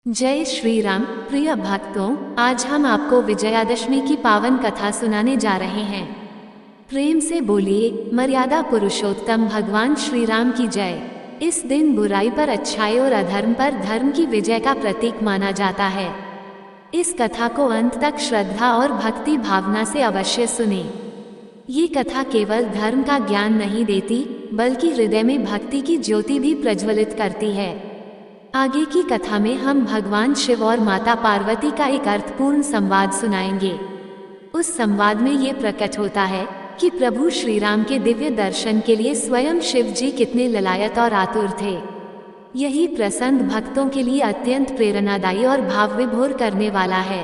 जय श्री राम। प्रिय भक्तों, आज हम आपको विजयादशमी की पावन कथा सुनाने जा रहे हैं। प्रेम से बोलिए मर्यादा पुरुषोत्तम भगवान श्री राम की जय। इस दिन बुराई पर अच्छाई और अधर्म पर धर्म की विजय का प्रतीक माना जाता है। इस कथा को अंत तक श्रद्धा और भक्ति भावना से अवश्य सुने। ये कथा केवल धर्म का ज्ञान नहीं देती, बल्कि हृदय में भक्ति की ज्योति भी प्रज्वलित करती है। आगे की कथा में हम भगवान शिव और माता पार्वती का एक अर्थपूर्ण संवाद सुनाएंगे। उस संवाद में ये प्रकट होता है कि प्रभु श्री राम के दिव्य दर्शन के लिए स्वयं शिव जी कितने ललायत और आतुर थे। यही प्रसंग भक्तों के लिए अत्यंत प्रेरणादायी और भाव विभोर करने वाला है।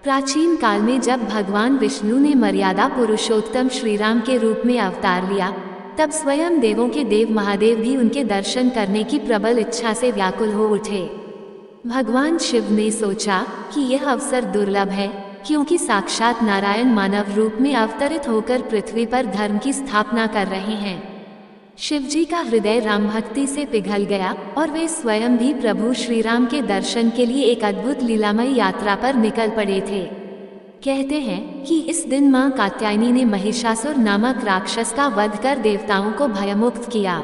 प्राचीन काल में जब भगवान विष्णु ने मर्यादा पुरुषोत्तम श्री राम के रूप में अवतार लिया, तब स्वयं देवों के देव महादेव भी उनके दर्शन करने की प्रबल इच्छा से व्याकुल हो उठे। भगवान शिव ने सोचा कि यह अवसर दुर्लभ है, क्योंकि साक्षात नारायण मानव रूप में अवतरित होकर पृथ्वी पर धर्म की स्थापना कर रहे हैं। शिव जी का हृदय राम भक्ति से पिघल गया और वे स्वयं भी प्रभु श्री राम के दर्शन के लिए एक अद्भुत लीलामयी यात्रा पर निकल पड़े थे। कहते हैं कि इस दिन मां कात्यायनी ने महिषासुर नामक राक्षस का वध कर देवताओं को भयमुक्त किया।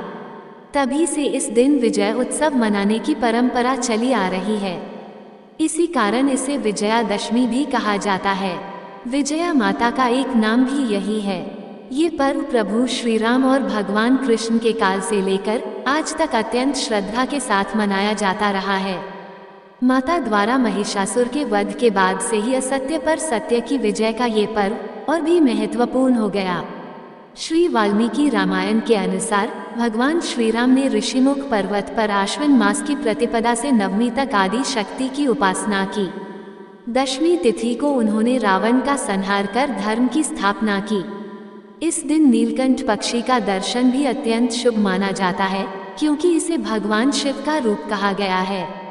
तभी से इस दिन विजय उत्सव मनाने की परंपरा चली आ रही है। इसी कारण इसे विजयादशमी भी कहा जाता है। विजया माता का एक नाम भी यही है। ये पर्व प्रभु श्री राम और भगवान कृष्ण के काल से लेकर आज तक अत्यंत श्रद्धा के साथ मनाया जाता रहा है। माता द्वारा महिषासुर के वध के बाद से ही असत्य पर सत्य की विजय का ये पर्व और भी महत्वपूर्ण हो गया। श्री वाल्मीकि रामायण के अनुसार भगवान श्री राम ने ऋषिमुख पर्वत पर आश्विन मास की प्रतिपदा से नवमी तक आदि शक्ति की उपासना की। दशमी तिथि को उन्होंने रावण का संहार कर धर्म की स्थापना की। इस दिन नीलकंठ पक्षी का दर्शन भी अत्यंत शुभ माना जाता है, क्योंकि इसे भगवान शिव का रूप कहा गया है।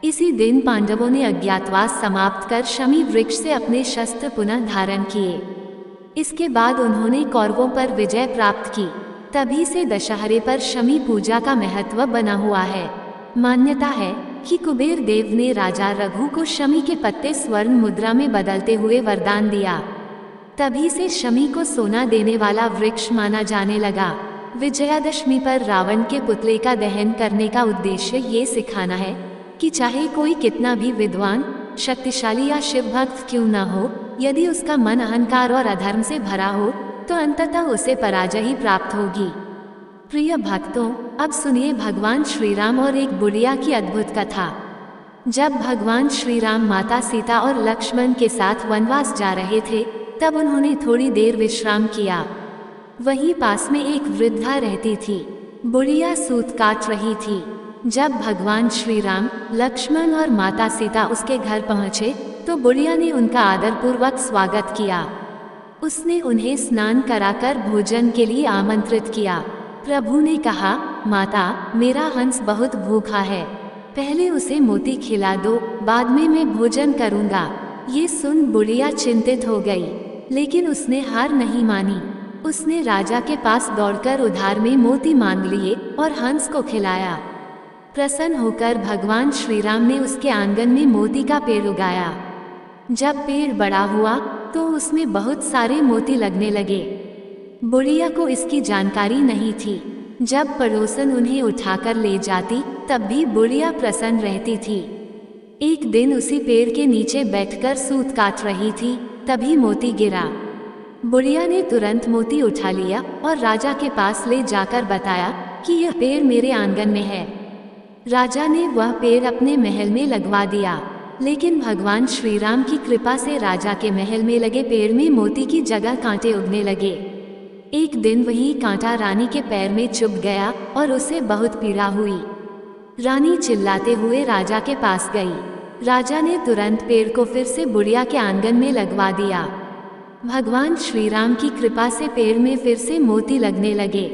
इसी दिन पांडवों ने अज्ञातवास समाप्त कर शमी वृक्ष से अपने शस्त्र पुनः धारण किए। इसके बाद उन्होंने कौरवों पर विजय प्राप्त की। तभी से दशहरे पर शमी पूजा का महत्व बना हुआ है। मान्यता है कि कुबेर देव ने राजा रघु को शमी के पत्ते स्वर्ण मुद्रा में बदलते हुए वरदान दिया। तभी से शमी को सोना देने वाला वृक्ष माना जाने लगा। विजयादशमी पर रावण के पुतले का दहन करने का उद्देश्य ये सिखाना है कि चाहे कोई कितना भी विद्वान, शक्तिशाली या शिव भक्त क्यों न हो, यदि उसका मन अहंकार और अधर्म से भरा हो तो अंततः उसे पराजय ही प्राप्त होगी। प्रिय भक्तों, अब सुनिए भगवान श्री राम और एक बुढ़िया की अद्भुत कथा। जब भगवान श्री राम माता सीता और लक्ष्मण के साथ वनवास जा रहे थे, तब उन्होंने थोड़ी देर विश्राम किया। वहीं पास में एक वृद्धा रहती थी। बुढ़िया सूत काट रही थी। जब भगवान श्री राम, लक्ष्मण और माता सीता उसके घर पहुँचे तो बुढ़िया ने उनका आदरपूर्वक स्वागत किया। उसने उन्हें स्नान कराकर भोजन के लिए आमंत्रित किया। प्रभु ने कहा, माता, मेरा हंस बहुत भूखा है, पहले उसे मोती खिला दो, बाद में मैं भोजन करूँगा। ये सुन बुढ़िया चिंतित हो गई, लेकिन उसने हार नहीं मानी। उसने राजा के पास दौड़कर उधार में मोती मांग लिए और हंस को खिलाया। प्रसन्न होकर भगवान श्री राम ने उसके आंगन में मोती का पेड़ उगाया। जब पेड़ बड़ा हुआ तो उसमें बहुत सारे मोती लगने लगे। बुढ़िया को इसकी जानकारी नहीं थी। जब पड़ोसन उन्हें उठाकर ले जाती, तब भी बुढ़िया प्रसन्न रहती थी। एक दिन उसी पेड़ के नीचे बैठकर सूत काट रही थी, तभी मोती गिरा। बुढ़िया ने तुरंत मोती उठा लिया और राजा के पास ले जाकर बताया कि यह पेड़ मेरे आंगन में है। राजा ने वह पेड़ अपने महल में लगवा दिया, लेकिन भगवान श्री राम की कृपा से राजा के महल में लगे पेड़ में मोती की जगह कांटे उगने लगे। एक दिन वही कांटा रानी के पैर में चुभ गया और उसे बहुत पीड़ा हुई। रानी चिल्लाते हुए राजा के पास गई। राजा ने तुरंत पेड़ को फिर से बुढ़िया के आंगन में लगवा दिया। भगवान श्री राम की कृपा से पेड़ में फिर से मोती लगने लगे।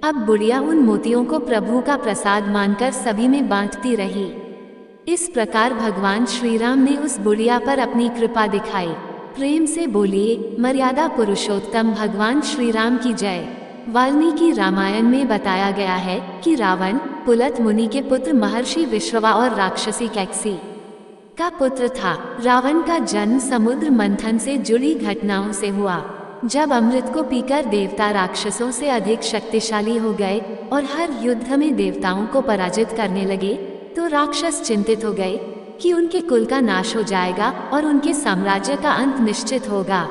अब बुढ़िया उन मोतियों को प्रभु का प्रसाद मानकर सभी में बांटती रही। इस प्रकार भगवान श्री राम ने उस बुढ़िया पर अपनी कृपा दिखाई। प्रेम से बोलिए मर्यादा पुरुषोत्तम भगवान श्री राम की जय। वाल्मीकि रामायण में बताया गया है कि रावण पुलत मुनि के पुत्र महर्षि विश्रवा और राक्षसी कैकसी का पुत्र था। रावण का जन्म समुद्र मंथन से जुड़ी घटनाओं से हुआ। जब अमृत को पीकर देवता राक्षसों से अधिक शक्तिशाली हो गए और हर युद्ध में देवताओं को पराजित करने लगे, तो राक्षस चिंतित हो गए कि उनके कुल का नाश हो जाएगा और उनके साम्राज्य का अंत निश्चित होगा।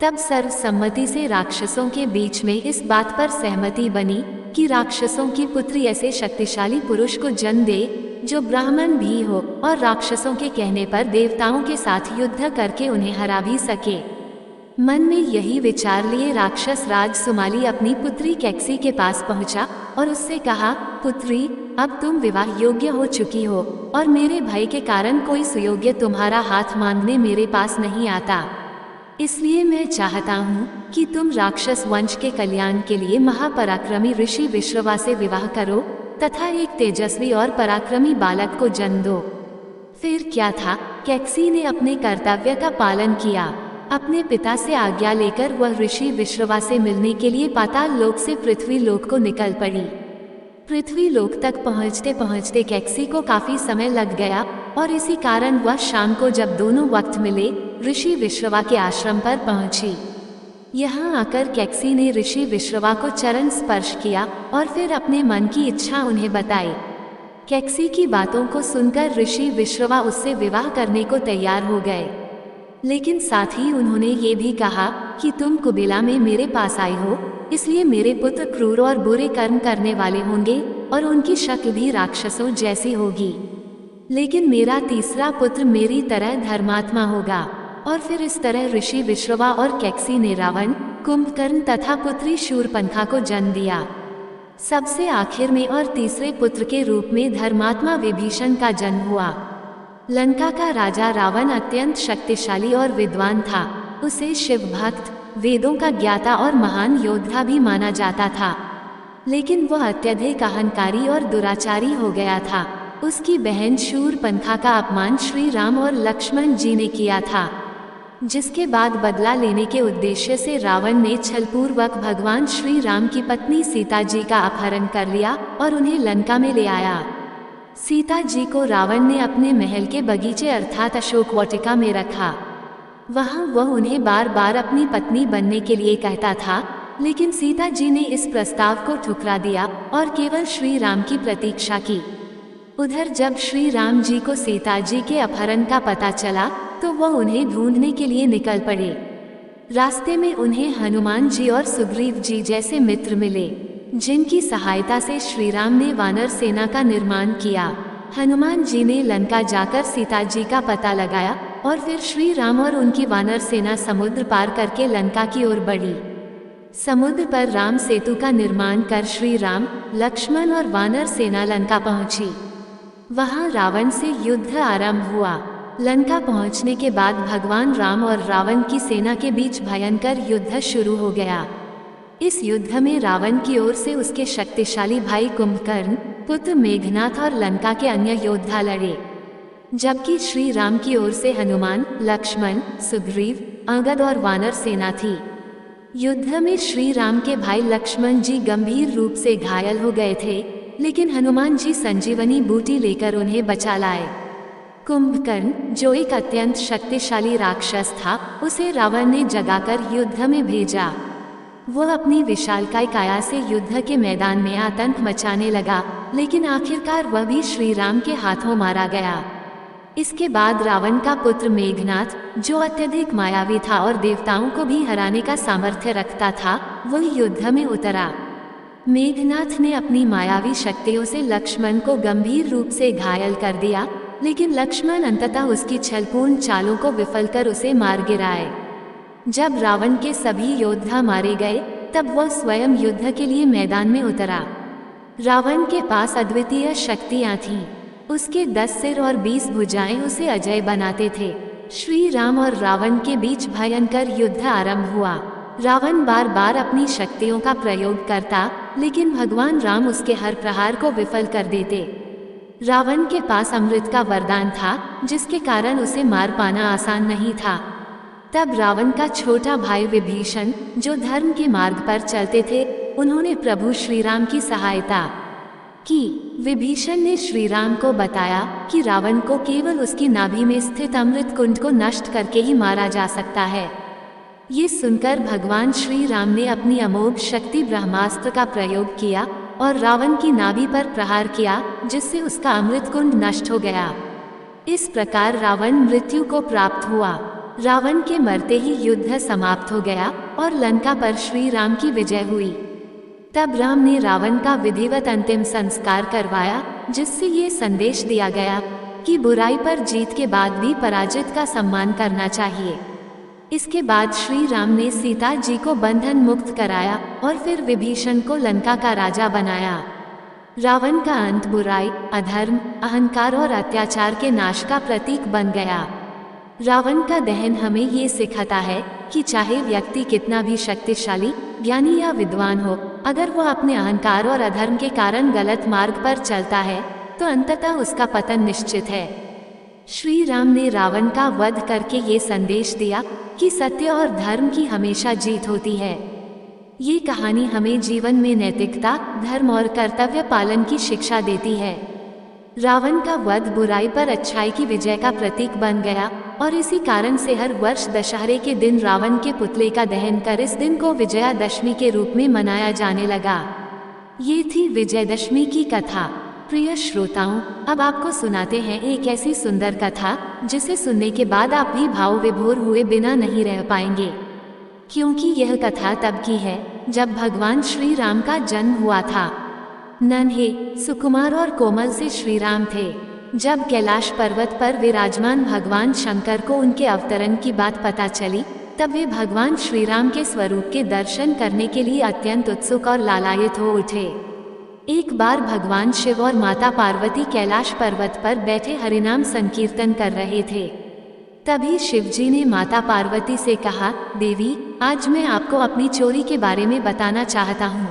तब सर्वसम्मति से राक्षसों के बीच में इस बात पर सहमति बनी कि राक्षसों की पुत्री ऐसे शक्तिशाली पुरुष को जन्म दे जो ब्राह्मण भी हो और राक्षसों के कहने पर देवताओं के साथ युद्ध करके उन्हें हरा भी सके। मन में यही विचार लिए राक्षस राज सुमाली अपनी पुत्री कैकसी के पास पहुंचा और उससे कहा, पुत्री, अब तुम विवाह योग्य हो चुकी हो और मेरे भय के कारण कोई सुयोग्य तुम्हारा हाथ मांगने मेरे पास नहीं आता। इसलिए मैं चाहता हूँ कि तुम राक्षस वंश के कल्याण के लिए महापराक्रमी ऋषि विश्रवा से विवाह करो तथा एक तेजस्वी और पराक्रमी बालक को जन्म दो। फिर क्या था, कैकसी ने अपने कर्तव्य का पालन किया। अपने पिता से आज्ञा लेकर वह ऋषि विश्रवा से मिलने के लिए पाताल लोक से पृथ्वी लोक को निकल पड़ी। पृथ्वी लोक तक पहुँचते पहुँचते कैकसी को काफी समय लग गया और इसी कारण वह शाम को जब दोनों वक्त मिले ऋषि विश्रवा के आश्रम पर पहुंची। यहाँ आकर कैकसी ने ऋषि विश्रवा को चरण स्पर्श किया और फिर अपने मन की इच्छा उन्हें बताई। कैकसी की बातों को सुनकर ऋषि विश्रवा उससे विवाह करने को तैयार हो गए, लेकिन साथ ही उन्होंने ये भी कहा कि तुम कुबेला में मेरे पास आई हो, इसलिए मेरे पुत्र क्रूर और बुरे कर्म करने वाले होंगे और उनकी शक्ल भी राक्षसों जैसी होगी, लेकिन मेरा तीसरा पुत्र मेरी तरह धर्मात्मा होगा। और फिर इस तरह ऋषि विश्रवा और कैकसी ने रावण, कुंभकर्ण तथा पुत्री शूरपणखा को जन्म दिया। सबसे आखिर में और तीसरे पुत्र के रूप में धर्मात्मा विभीषण का जन्म हुआ। लंका का राजा रावण अत्यंत शक्तिशाली और विद्वान था। उसे शिव भक्त, वेदों का ज्ञाता और महान योद्धा भी माना जाता था, लेकिन वह अत्यधिक अहंकारी और दुराचारी हो गया था। उसकी बहन शूरपणखा का अपमान श्री राम और लक्ष्मण जी ने किया था, जिसके बाद बदला लेने के उद्देश्य से रावण ने छलपूर्वक भगवान श्री राम की पत्नी सीता जी का अपहरण कर लिया और उन्हें लंका में ले आया। सीता जी को रावण ने अपने महल के बगीचे अर्थात अशोक वाटिका में रखा। वहां वह उन्हें बार बार अपनी पत्नी बनने के लिए कहता था, लेकिन सीता जी ने इस प्रस्ताव को ठुकरा दिया और केवल श्री राम की प्रतीक्षा की। उधर जब श्री राम जी को सीता जी के अपहरण का पता चला तो वह उन्हें ढूंढने के लिए निकल पड़े। रास्ते में उन्हें हनुमान जी और सुग्रीव जी जैसे मित्र मिले, जिनकी सहायता से श्री राम ने वानर सेना का निर्माण किया। हनुमान जी ने लंका जाकर सीता जी का पता लगाया और फिर श्री राम और उनकी वानर सेना समुद्र पार करके लंका की ओर बढ़ी। समुद्र पर राम सेतु का निर्माण कर श्री राम, लक्ष्मण और वानर सेना लंका पहुंची। वहां रावण से युद्ध आरंभ हुआ। लंका पहुंचने के बाद भगवान राम और रावण की सेना के बीच भयंकर युद्ध शुरू हो गया। इस युद्ध में रावण की ओर से उसके शक्तिशाली भाई कुंभकर्ण, पुत्र मेघनाथ और लंका के अन्य योद्धा लड़े, जबकि श्री राम की ओर से हनुमान, लक्ष्मण, सुग्रीव, अंगद और वानर सेना थी। युद्ध में श्री राम के भाई लक्ष्मण जी गंभीर रूप से घायल हो गए थे, लेकिन हनुमान जी संजीवनी बूटी लेकर उन्हें बचा लाए। कुंभकर्ण, जो एक अत्यंत शक्तिशाली राक्षस था, उसे रावण ने जगाकर युद्ध में भेजा। वह अपनी विशालकाय काया से युद्ध के मैदान में आतंक मचाने लगा, लेकिन आखिरकार वह भी श्री राम के हाथों मारा गया। इसके बाद रावण का पुत्र मेघनाथ, जो अत्यधिक मायावी था और देवताओं को भी हराने का सामर्थ्य रखता था, वह युद्ध में उतरा। मेघनाथ ने अपनी मायावी शक्तियों से लक्ष्मण को गंभीर रूप से घायल कर दिया, लेकिन लक्ष्मण अंततः उसकी छलपूर्ण चालों को विफल कर उसे मार गिराए। जब रावण के सभी योद्धा मारे गए, तब वह स्वयं युद्ध के लिए मैदान में उतरा। रावण के पास अद्वितीय शक्तियां थीं। उसके 10 सिर और 20 भुजाएं उसे अजय बनाते थे। श्री राम और रावण के बीच भयंकर युद्ध आरंभ हुआ। रावण बार बार अपनी शक्तियों का प्रयोग करता, लेकिन भगवान राम उसके हर प्रहार को विफल कर देते। रावण के पास अमृत का वरदान था, जिसके कारण उसे मार पाना आसान नहीं था। तब रावण का छोटा भाई विभीषण, जो धर्म के मार्ग पर चलते थे, उन्होंने प्रभु श्री राम की सहायता कि विभीषण ने श्री राम को बताया कि रावण को केवल उसकी नाभि में स्थित अमृत कुंड को नष्ट करके ही मारा जा सकता है। ये सुनकर भगवान श्री राम ने अपनी अमोघ शक्ति ब्रह्मास्त्र का प्रयोग किया और रावण की नाभि पर प्रहार किया, जिससे उसका अमृत कुंड नष्ट हो गया। इस प्रकार रावण मृत्यु को प्राप्त हुआ। रावण के मरते ही युद्ध समाप्त हो गया और लंका पर श्री राम की विजय हुई। तब राम ने रावण का विधिवत अंतिम संस्कार करवाया, जिससे ये संदेश दिया गया कि बुराई पर जीत के बाद भी पराजित का सम्मान करना चाहिए। इसके बाद श्री राम ने सीता जी को बंधन मुक्त कराया और फिर विभीषण को लंका का राजा बनाया। रावण का अंत बुराई, अधर्म, अहंकार और अत्याचार के नाश का प्रतीक बन गया। रावण का दहन हमें ये सिखाता है कि चाहे व्यक्ति कितना भी शक्तिशाली, ज्ञानी या विद्वान हो, अगर वह अपने अहंकार और अधर्म के कारण गलत मार्ग पर चलता है तो अंततः उसका पतन निश्चित है। श्री राम ने रावण का वध करके ये संदेश दिया कि सत्य और धर्म की हमेशा जीत होती है। ये कहानी हमें जीवन में नैतिकता, धर्म और कर्तव्य पालन की शिक्षा देती है। रावण का वध बुराई पर अच्छाई की विजय का प्रतीक बन गया और इसी कारण से हर वर्ष दशहरे के दिन रावण के पुतले का दहन कर इस दिन को विजयादशमी के रूप में मनाया जाने लगा। ये थी विजयदशमी की कथा। प्रिय श्रोताओं, अब आपको सुनाते हैं एक ऐसी सुंदर कथा जिसे सुनने के बाद आप भी भाव विभोर हुए बिना नहीं रह पाएंगे, क्योंकि यह कथा तब की है जब भगवान श्री राम का जन्म हुआ था। नन्हे, सुकुमार और कोमल से श्री राम थे। जब कैलाश पर्वत पर विराजमान भगवान शंकर को उनके अवतरण की बात पता चली, तब वे भगवान श्री राम के स्वरूप के दर्शन करने के लिए अत्यंत उत्सुक और लालायित हो उठे। एक बार भगवान शिव और माता पार्वती कैलाश पर्वत पर बैठे हरिनाम संकीर्तन कर रहे थे। तभी शिवजी ने माता पार्वती से कहा, देवी, आज मैं आपको अपनी चोरी के बारे में बताना चाहता हूँ।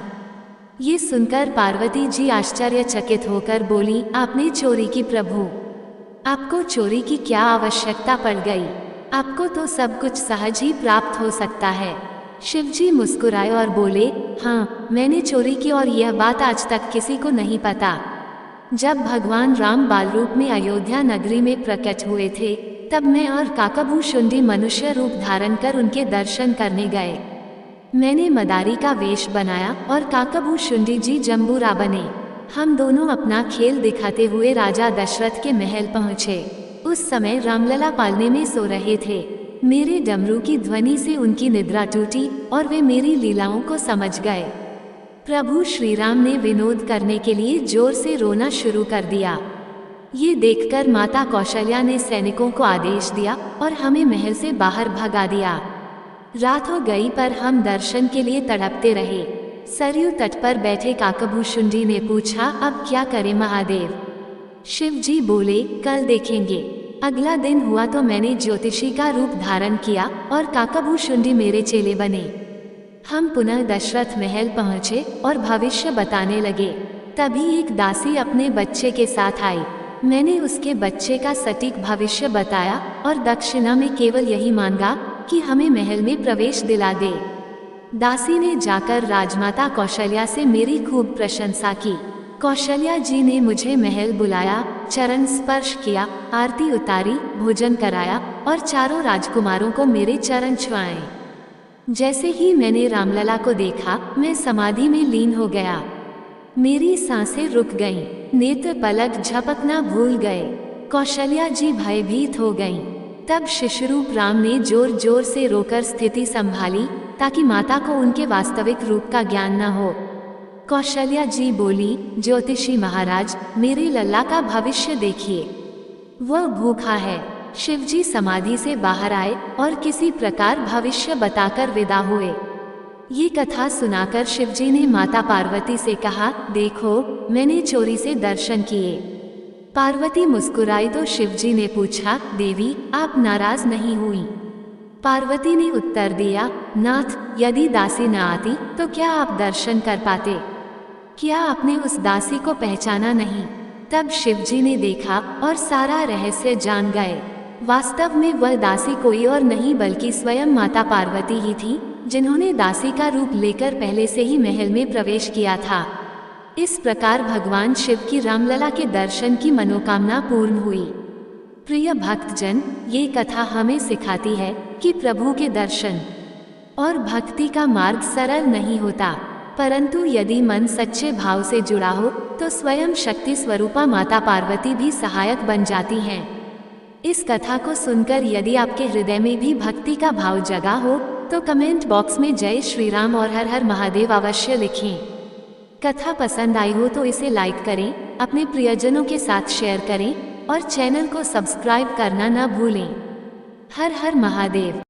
ये सुनकर पार्वती जी आश्चर्यचकित होकर बोली, आपने चोरी की प्रभु? आपको चोरी की क्या आवश्यकता पड़ गई? आपको तो सब कुछ सहज ही प्राप्त हो सकता है। शिवजी मुस्कुराए और बोले, हाँ, मैंने चोरी की और यह बात आज तक किसी को नहीं पता। जब भगवान राम बाल रूप में अयोध्या नगरी में प्रकट हुए थे, तब मैं और काकभूषुंडी मनुष्य रूप धारण कर उनके दर्शन करने गए। मैंने मदारी का वेश बनाया और काकभूषुंडी जी जम्बूरा बने। हम दोनों अपना खेल दिखाते हुए राजा दशरथ के महल पहुँचे। उस समय रामलला पालने में सो रहे थे। मेरे डमरू की ध्वनि से उनकी निद्रा टूटी और वे मेरी लीलाओं को समझ गए। प्रभु श्री राम ने विनोद करने के लिए जोर से रोना शुरू कर दिया। ये देखकर माता कौशल्या ने सैनिकों को आदेश दिया और हमें महल से बाहर भगा दिया। रात हो गई पर हम दर्शन के लिए तड़पते रहे। सरयू तट पर बैठे काकभूषुंडी ने पूछा, अब क्या करें महादेव? शिव जी बोले, कल देखेंगे। अगला दिन हुआ तो मैंने ज्योतिषी का रूप धारण किया और काकभूषुंडी मेरे चेले बने। हम पुनः दशरथ महल पहुँचे और भविष्य बताने लगे। तभी एक दासी अपने बच्चे के साथ आई। मैंने उसके बच्चे का सटीक भविष्य बताया और दक्षिणा में केवल यही मांगा कि हमें महल में प्रवेश दिला दे। दासी ने जाकर राजमाता कौशल्या से मेरी खूब प्रशंसा की। कौशल्या जी ने मुझे महल बुलाया, चरण स्पर्श किया, आरती उतारी, भोजन कराया और चारों राजकुमारों को मेरे चरण छुआए। जैसे ही मैंने रामलला को देखा, मैं समाधि में लीन हो गया। मेरी सांसें रुक गईं, नेत्र पलक झपकना भूल गए। कौशल्या जी भयभीत हो गईं। तब शिशुरूप राम ने जोर जोर से रोकर स्थिति संभाली ताकि माता को उनके वास्तविक रूप का ज्ञान न हो। कौशल्या जी बोली, ज्योतिषी महाराज, मेरे लल्ला का भविष्य देखिए, वह भूखा है। शिवजी समाधि से बाहर आए और किसी प्रकार भविष्य बताकर विदा हुए। ये कथा सुनाकर शिवजी ने माता पार्वती से कहा, देखो, मैंने चोरी से दर्शन किए। पार्वती मुस्कुराई तो शिवजी ने पूछा, देवी, आप नाराज नहीं हुई? पार्वती ने उत्तर दिया, नाथ, यदि दासी न आती तो क्या आप दर्शन कर पाते? क्या आपने उस दासी को पहचाना नहीं? तब शिवजी ने देखा और सारा रहस्य जान गए। वास्तव में वह दासी कोई और नहीं बल्कि स्वयं माता पार्वती ही थी, जिन्होंने दासी का रूप लेकर पहले से ही महल में प्रवेश किया था। इस प्रकार भगवान शिव की रामलला के दर्शन की मनोकामना पूर्ण हुई। प्रिय भक्तजन, ये कथा हमें सिखाती है कि प्रभु के दर्शन और भक्ति का मार्ग सरल नहीं होता, परंतु यदि मन सच्चे भाव से जुड़ा हो तो स्वयं शक्ति स्वरूपा माता पार्वती भी सहायक बन जाती हैं। इस कथा को सुनकर यदि आपके हृदय में भी भक्ति का भाव जगा हो तो कमेंट बॉक्स में जय श्री राम और हर हर महादेव अवश्य लिखें। कथा पसंद आई हो तो इसे लाइक करें, अपने प्रियजनों के साथ शेयर करें और चैनल को सब्सक्राइब करना न भूलें। हर हर महादेव।